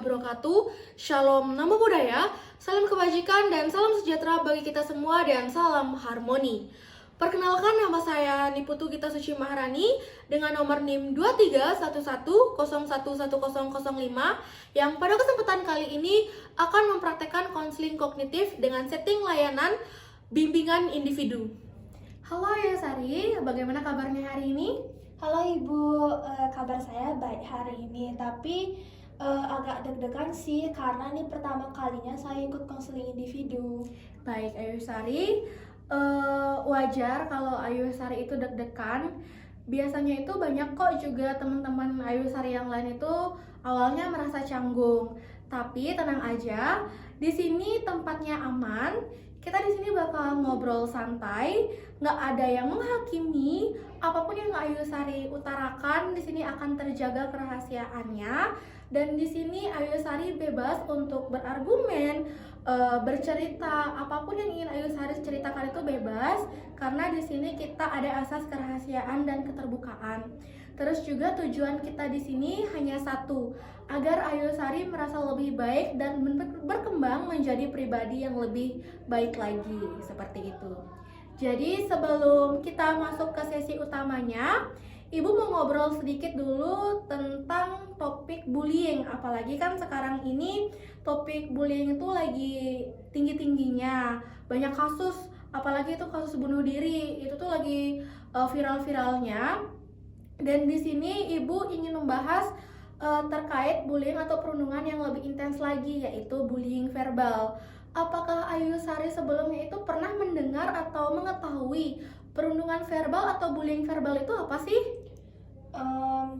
wabarakatuh. Shalom Namo Buddhaya, salam kebajikan dan salam sejahtera bagi kita semua dan salam harmoni. Perkenalkan, nama saya Niputu Gita Suci Maharani dengan nomor NIM 2311011005 yang pada kesempatan kali ini akan mempraktekkan konseling kognitif dengan setting layanan bimbingan individu. Halo Ayasari, bagaimana kabarnya hari ini? Halo Ibu, kabar saya baik hari ini, tapi agak deg-degan sih karena ini pertama kalinya saya ikut konseling individu. Baik Ayusari, wajar kalau Ayusari itu deg-degan. Biasanya itu banyak kok juga teman-teman Ayusari yang lain itu awalnya merasa canggung. Tapi tenang aja, di sini tempatnya aman. Kita di sini bakal ngobrol santai, nggak ada yang menghakimi. Apapun yang Ayusari utarakan di sini akan terjaga kerahasiaannya. Dan di sini Ayusari bebas untuk berargumen, bercerita, apapun yang ingin Ayusari ceritakan itu bebas, karena di sini kita ada asas kerahasiaan dan keterbukaan. Terus juga tujuan kita di sini hanya satu, agar Ayusari merasa lebih baik dan berkembang menjadi pribadi yang lebih baik lagi, seperti itu. Jadi sebelum kita masuk ke sesi utamanya, Ibu mau ngobrol sedikit dulu tentang topik bullying. Apalagi kan sekarang ini topik bullying itu lagi tinggi-tingginya. Banyak kasus, apalagi itu kasus bunuh diri, itu tuh lagi viral-viralnya. Dan di sini Ibu ingin membahas terkait bullying atau perundungan yang lebih intens lagi, yaitu bullying verbal. Apakah Ayusari sebelumnya itu pernah mendengar atau mengetahui perundungan verbal atau bullying verbal itu apa sih?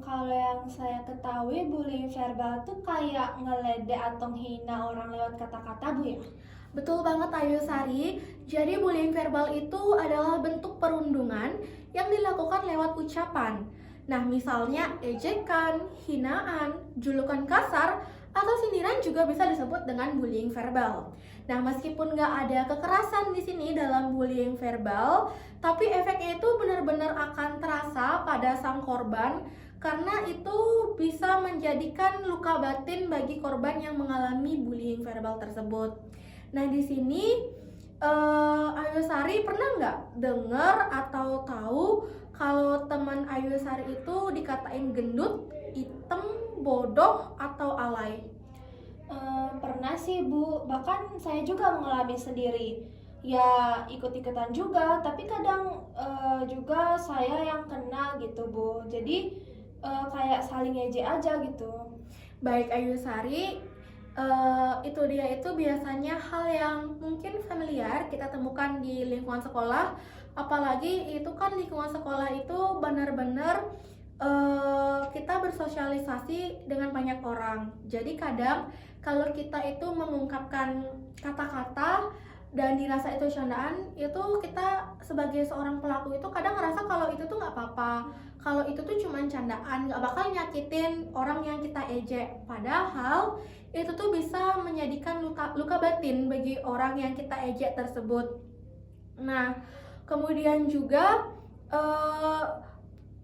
Kalau yang saya ketahui, bullying verbal tuh kayak ngeledek atau menghina orang lewat kata-kata, Bu ya? Betul banget Ayusari. Jadi bullying verbal itu adalah bentuk perundungan yang dilakukan lewat ucapan. Nah, misalnya ejekan, hinaan, julukan kasar, atau sindiran juga bisa disebut dengan bullying verbal. Nah, meskipun nggak ada kekerasan di sini dalam bullying verbal, tapi efeknya itu benar-benar akan terasa pada sang korban, karena itu bisa menjadikan luka batin bagi korban yang mengalami bullying verbal tersebut. Nah, di sini Ayusari pernah nggak dengar atau tahu kalau teman Ayusari itu dikatain gendut, hitam, bodoh, atau alay? Pernah sih Bu, bahkan saya juga mengalami sendiri. Ya ikut-ikutan juga, tapi kadang juga saya yang kena gitu Bu. Jadi kayak saling ngejek aja gitu. Baik Ayusari, itu dia itu biasanya hal yang mungkin familiar kita temukan di lingkungan sekolah. Apalagi itu kan lingkungan sekolah itu benar-benar kita bersosialisasi dengan banyak orang. Jadi kadang kalau kita itu mengungkapkan kata-kata dan dirasa itu candaan, itu kita sebagai seorang pelaku itu kadang ngerasa kalau itu tuh nggak apa-apa, kalau itu tuh cuma candaan, nggak bakal nyakitin orang yang kita ejek. Padahal itu tuh bisa menjadikan luka batin bagi orang yang kita ejek tersebut. Nah, kemudian juga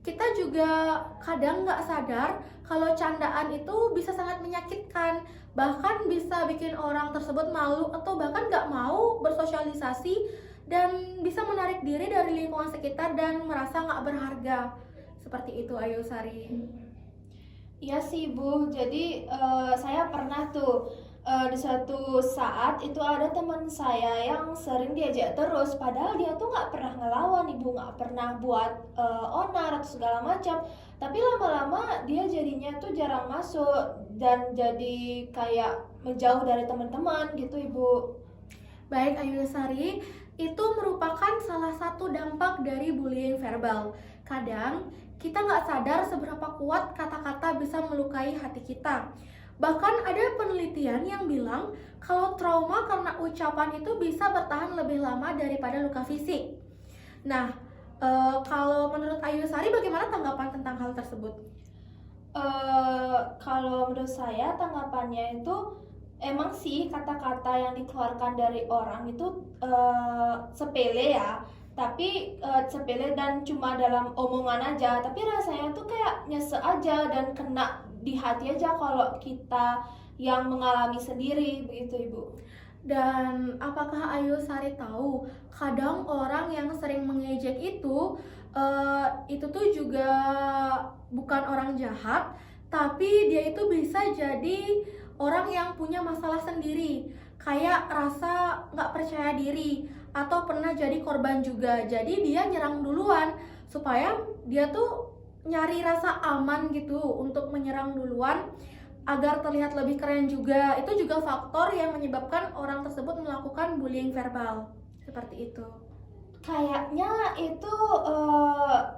kita juga kadang nggak sadar kalau candaan itu bisa sangat menyakitkan, bahkan bisa bikin orang tersebut malu atau bahkan nggak mau bersosialisasi dan bisa menarik diri dari lingkungan sekitar dan merasa nggak berharga. Seperti itu Ayusari. Iya sih Bu, jadi saya pernah tuh di suatu saat itu ada teman saya yang sering diajak terus, padahal dia tuh nggak pernah ngelawan Ibu, nggak pernah buat onar atau segala macam. Tapi lama-lama dia jadinya tuh jarang masuk dan jadi kayak menjauh dari teman-teman gitu Ibu. Baik Ayusari, itu merupakan salah satu dampak dari bullying verbal. Kadang kita nggak sadar seberapa kuat kata-kata bisa melukai hati kita. Bahkan ada penelitian yang bilang kalau trauma karena ucapan itu bisa bertahan lebih lama daripada luka fisik. Nah, kalau menurut Ayusari bagaimana tanggapan tentang hal tersebut? Kalau menurut saya tanggapannya itu emang sih kata-kata yang dikeluarkan dari orang itu sepele ya, tapi sepele dan cuma dalam omongan aja, tapi rasanya tuh kayak nyesek aja dan kena di hati aja kalau kita yang mengalami sendiri begitu Ibu. Dan apakah Ayu Sari tahu, kadang orang yang sering mengejek itu tuh juga bukan orang jahat, tapi dia itu bisa jadi orang yang punya masalah sendiri, kayak rasa nggak percaya diri atau pernah jadi korban juga. Jadi dia nyerang duluan supaya dia tuh nyari rasa aman gitu untuk menyerang duluan agar terlihat lebih keren juga. Itu juga faktor yang menyebabkan orang tersebut melakukan bullying verbal. Seperti itu. Kayaknya itu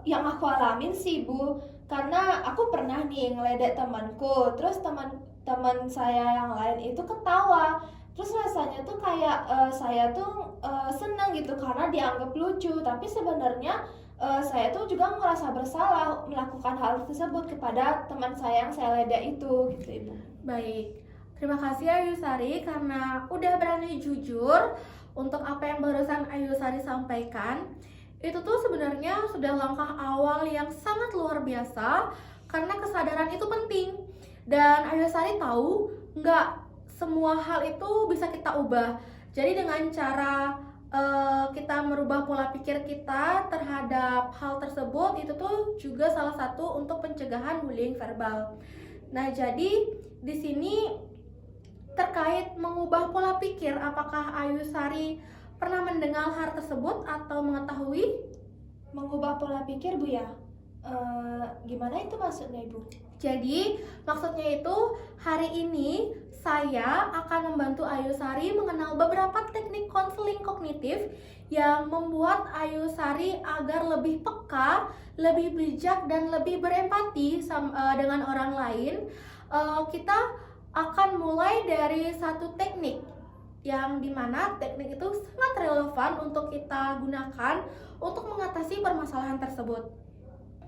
yang aku alamin sih Bu, karena aku pernah nih ngeledek temanku, terus teman-teman saya yang lain itu ketawa, terus rasanya tuh kayak saya tuh seneng gitu karena dianggap lucu, tapi sebenarnya saya tuh juga merasa bersalah melakukan hal tersebut kepada teman saya yang saya ledek itu gitu Ibu. Baik. Terima kasih Ayu Sari karena udah berani jujur untuk apa yang barusan Ayu Sari sampaikan. Itu tuh sebenarnya sudah langkah awal yang sangat luar biasa karena kesadaran itu penting. Dan Ayu Sari tahu nggak semua hal itu bisa kita ubah. Jadi dengan cara kita merubah pola pikir kita terhadap hal tersebut, itu tuh juga salah satu untuk pencegahan bullying verbal. Nah, jadi di sini terkait mengubah pola pikir, apakah Ayu Sari pernah mendengar hal tersebut atau mengetahui? Mengubah pola pikir Bu ya? Gimana itu maksudnya Ibu? Jadi, maksudnya itu hari ini saya akan membantu Ayu Sari mengenal beberapa teknik konseling kognitif yang membuat Ayu Sari agar lebih peka, lebih bijak, dan lebih berempati dengan orang lain. Kita akan mulai dari satu teknik yang dimana teknik itu sangat relevan untuk kita gunakan untuk mengatasi permasalahan tersebut.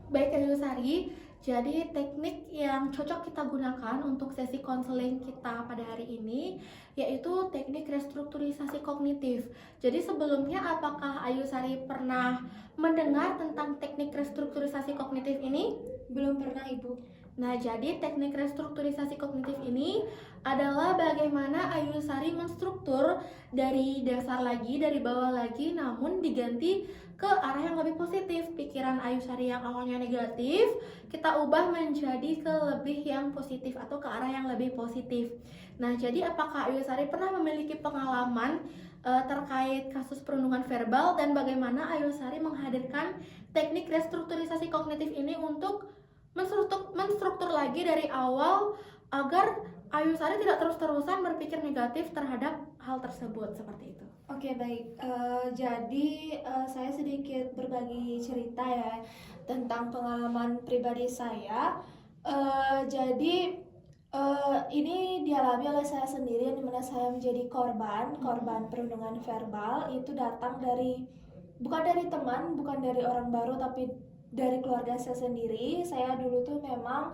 Baik Ayu Sari, jadi teknik yang cocok kita gunakan untuk sesi konseling kita pada hari ini yaitu teknik restrukturisasi kognitif. Jadi sebelumnya apakah Ayu Sari pernah mendengar tentang teknik restrukturisasi kognitif ini? Belum pernah Ibu. Nah, jadi teknik restrukturisasi kognitif ini adalah bagaimana Ayu Sari menstruktur dari dasar lagi, dari bawah lagi, namun diganti ke arah yang lebih positif. Pikiran Ayu Sari yang awalnya negatif, kita ubah menjadi ke lebih yang positif atau ke arah yang lebih positif. Nah, jadi apakah Ayu Sari pernah memiliki pengalaman terkait kasus perundungan verbal dan bagaimana Ayu Sari menghadirkan teknik restrukturisasi kognitif ini untuk menstruktur lagi dari awal agar Ayu Sari tidak terus-terusan berpikir negatif terhadap hal tersebut, seperti itu. Oke, baik. Jadi saya sedikit berbagi cerita ya tentang pengalaman pribadi saya. Jadi ini dialami oleh saya sendiri, di mana saya menjadi korban perundungan verbal. Itu datang bukan dari teman, bukan dari orang baru, tapi dari keluarga saya sendiri. Saya dulu tuh memang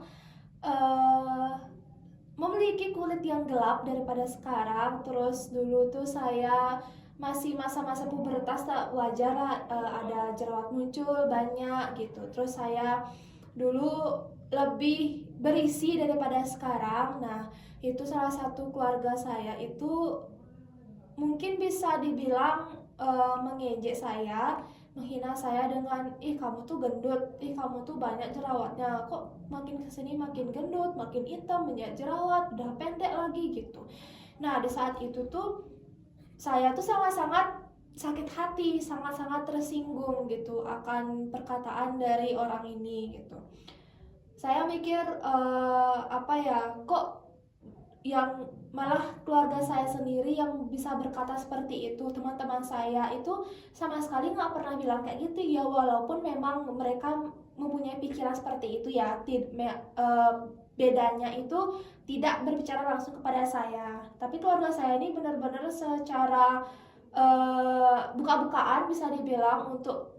memiliki kulit yang gelap daripada sekarang. Terus dulu tuh saya masih masa-masa pubertas, tak wajar lah ada jerawat muncul banyak gitu. Terus saya dulu lebih berisi daripada sekarang. Nah, itu salah satu keluarga saya itu mungkin bisa dibilang mengejek saya, menghina saya dengan ih kamu tuh gendut, ih kamu tuh banyak jerawatnya, kok makin kesini makin gendut, makin hitam, banyak jerawat, udah pendek lagi gitu. Nah, di saat itu tuh saya tuh sangat-sangat sakit hati, sangat-sangat tersinggung gitu akan perkataan dari orang ini gitu. Saya mikir apa ya, kok yang malah keluarga saya sendiri yang bisa berkata seperti itu. Teman-teman saya itu sama sekali nggak pernah bilang kayak gitu ya, walaupun memang mereka mempunyai pikiran seperti itu ya. Bedanya itu tidak berbicara langsung kepada saya, tapi keluarga saya ini benar-benar secara buka-bukaan bisa dibilang untuk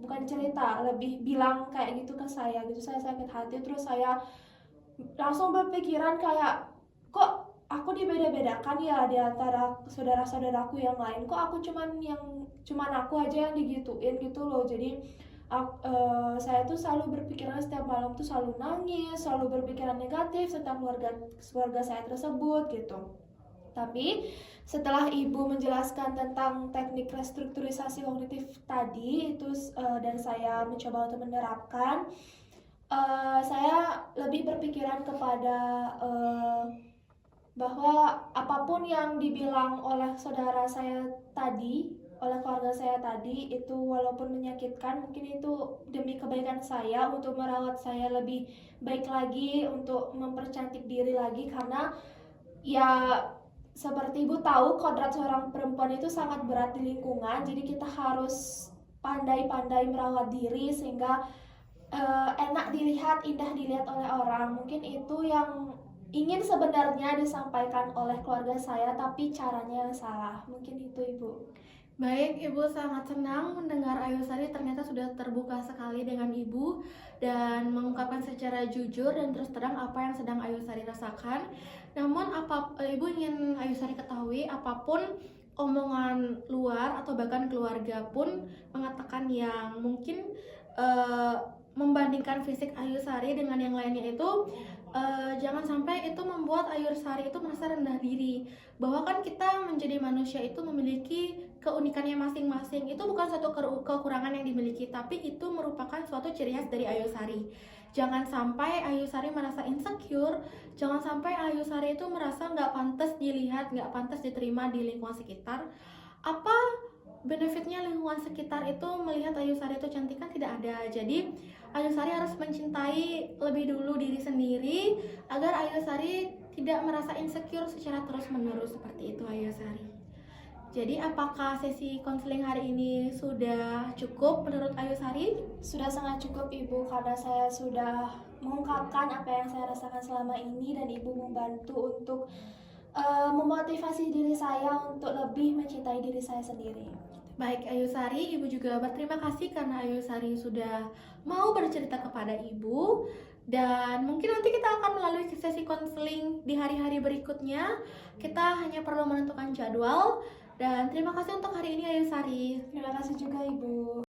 bukan cerita, lebih bilang kayak gitu ke saya gitu. Saya sakit hati, terus saya langsung berpikiran kayak kok aku dibeda-bedakan ya di antara saudara-saudaraku yang lain, kok aku cuman aku aja yang digituin gitu loh. Jadi Saya tuh selalu berpikiran setiap malam tuh selalu nangis, selalu berpikiran negatif tentang keluarga saya tersebut gitu. Tapi setelah ibu menjelaskan tentang teknik restrukturisasi kognitif tadi itu dan saya mencoba untuk menerapkan, saya lebih berpikiran kepada bahwa apapun yang dibilang oleh saudara saya tadi, oleh keluarga saya tadi, itu walaupun menyakitkan, mungkin itu demi kebaikan saya untuk merawat saya lebih baik lagi, untuk mempercantik diri lagi, karena ya seperti ibu tahu kodrat seorang perempuan itu sangat berat di lingkungan, jadi kita harus pandai-pandai merawat diri sehingga enak dilihat, indah dilihat oleh orang. Mungkin itu yang ingin sebenarnya disampaikan oleh keluarga saya, tapi caranya yang salah. Mungkin itu ibu. Baik, Ibu sangat senang mendengar Ayu Sari ternyata sudah terbuka sekali dengan Ibu dan mengungkapkan secara jujur dan terus terang apa yang sedang Ayu Sari rasakan. Namun Ibu ingin Ayu Sari ketahui, apapun omongan luar atau bahkan keluarga pun mengatakan yang mungkin membandingkan fisik Ayu Sari dengan yang lainnya itu, jangan sampai itu membuat Ayu Sari itu merasa rendah diri. Bahwa kan kita menjadi manusia itu memiliki keunikannya masing-masing. Itu bukan suatu kekurangan yang dimiliki, tapi itu merupakan suatu ciri khas dari Ayu Sari. Jangan sampai Ayu Sari merasa insecure, jangan sampai Ayu Sari itu merasa nggak pantas dilihat, nggak pantas diterima di lingkungan sekitar. Apa benefitnya lingkungan sekitar itu melihat Ayu Sari itu cantik? Kan tidak ada. Jadi Ayu Sari harus mencintai lebih dulu diri sendiri agar Ayu Sari tidak merasa insecure secara terus-menerus. Seperti itu Ayu Sari. Jadi apakah sesi konseling hari ini sudah cukup menurut Ayu Sari? Sudah sangat cukup ibu, karena saya sudah mengungkapkan apa yang saya rasakan selama ini dan ibu membantu untuk memotivasi diri saya untuk lebih mencintai diri saya sendiri. Baik Ayu Sari, Ibu juga berterima kasih karena Ayu Sari sudah mau bercerita kepada Ibu. Dan mungkin nanti kita akan melalui sesi konseling di hari-hari berikutnya. Kita hanya perlu menentukan jadwal. Dan terima kasih untuk hari ini Ayu Sari. Terima kasih juga ibu.